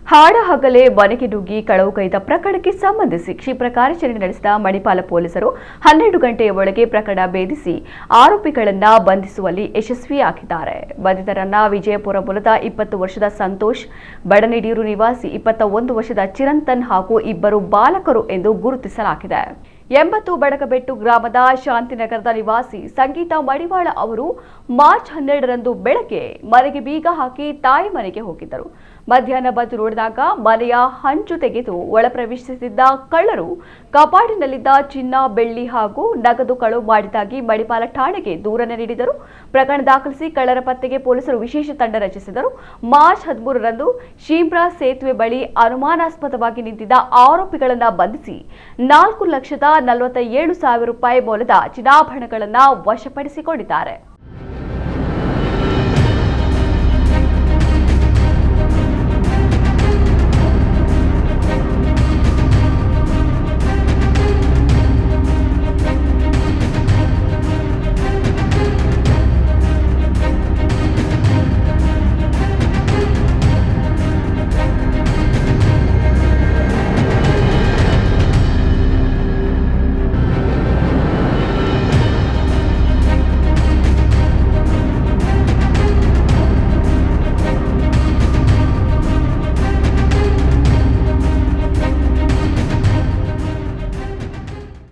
ಹಾಡಹಗಲೇ ಮನೆಗೆ ನುಗ್ಗಿ ಕಳವುಗೈದ ಪ್ರಕರಣಕ್ಕೆ ಸಂಬಂಧಿಸಿ ಕ್ಷಿಪ್ರ ಕಾರ್ಯಾಚರಣೆ ನಡೆಸಿದ ಮಣಿಪಾಲ ಪೊಲೀಸರು 12 ಗಂಟೆಯ ಒಳಗೆ ಪ್ರಕರಣ ಭೇದಿಸಿ ಆರೋಪಿಗಳನ್ನು ಬಂಧಿಸುವಲ್ಲಿ ಯಶಸ್ವಿಯಾಗಿದ್ದಾರೆ. ಬಂಧಿತರನ್ನ ವಿಜಯಪುರ ಮೂಲದ 20 ವರ್ಷದ ಸಂತೋಷ್, ಬಡನಿಡೀರು ನಿವಾಸಿ 21 ವರ್ಷದ ಚಿರಂತನ್ ಹಾಗೂ ಇಬ್ಬರು ಬಾಲಕರು ಎಂದು ಗುರುತಿಸಲಾಗಿದೆ. 80 ಬಡಕಬೆಟ್ಟು ಗ್ರಾಮದ ಶಾಂತಿನಗರದ ನಿವಾಸಿ ಸಂಗೀತಾ ಮಡಿವಾಳ ಅವರು ಮಾರ್ಚ್ 12ರಂದು ಬೆಳಗ್ಗೆ ಮನೆಗೆ ಬೀಗ ಹಾಕಿ ತಾಯಿ ಮನೆಗೆ ಹೋಗಿದ್ದರು. ಮಧ್ಯಾಹ್ನ ಬಂದು ನೋಡಿದಾಗ ಮನೆಯ ಹಂಚು ತೆಗೆದು ಒಳ ಪ್ರವೇಶಿಸಿದ್ದ ಕಳ್ಳರು ಕಪಾಟಿನಲ್ಲಿದ್ದ ಚಿನ್ನ, ಬೆಳ್ಳಿ ಹಾಗೂ ನಗದು ಕಳವು ಮಾಡಿದ್ದಾಗಿ ಮಣಿಪಾಲ ಠಾಣೆಗೆ ದೂರನ್ನು ನೀಡಿದರು. ಪ್ರಕರಣ ದಾಖಲಿಸಿ ಕಳ್ಳರ ಪತ್ತೆಗೆ ಪೊಲೀಸರು ವಿಶೇಷ ತಂಡ ರಚಿಸಿದರು. ಮಾರ್ಚ್ 13ರಂದು ಶೀಮ್ರಾ ಸೇತುವೆ ಬಳಿ ಅನುಮಾನಾಸ್ಪದವಾಗಿ ನಿಂತಿದ್ದ ಆರೋಪಿಗಳನ್ನು ಬಂಧಿಸಿ 4,47,000 ರೂಪಾಯಿ ಮೌಲ್ಯದ ಚಿನ್ನಾಭರಣಗಳನ್ನು ವಶಪಡಿಸಿಕೊಂಡಿದ್ದಾರೆ.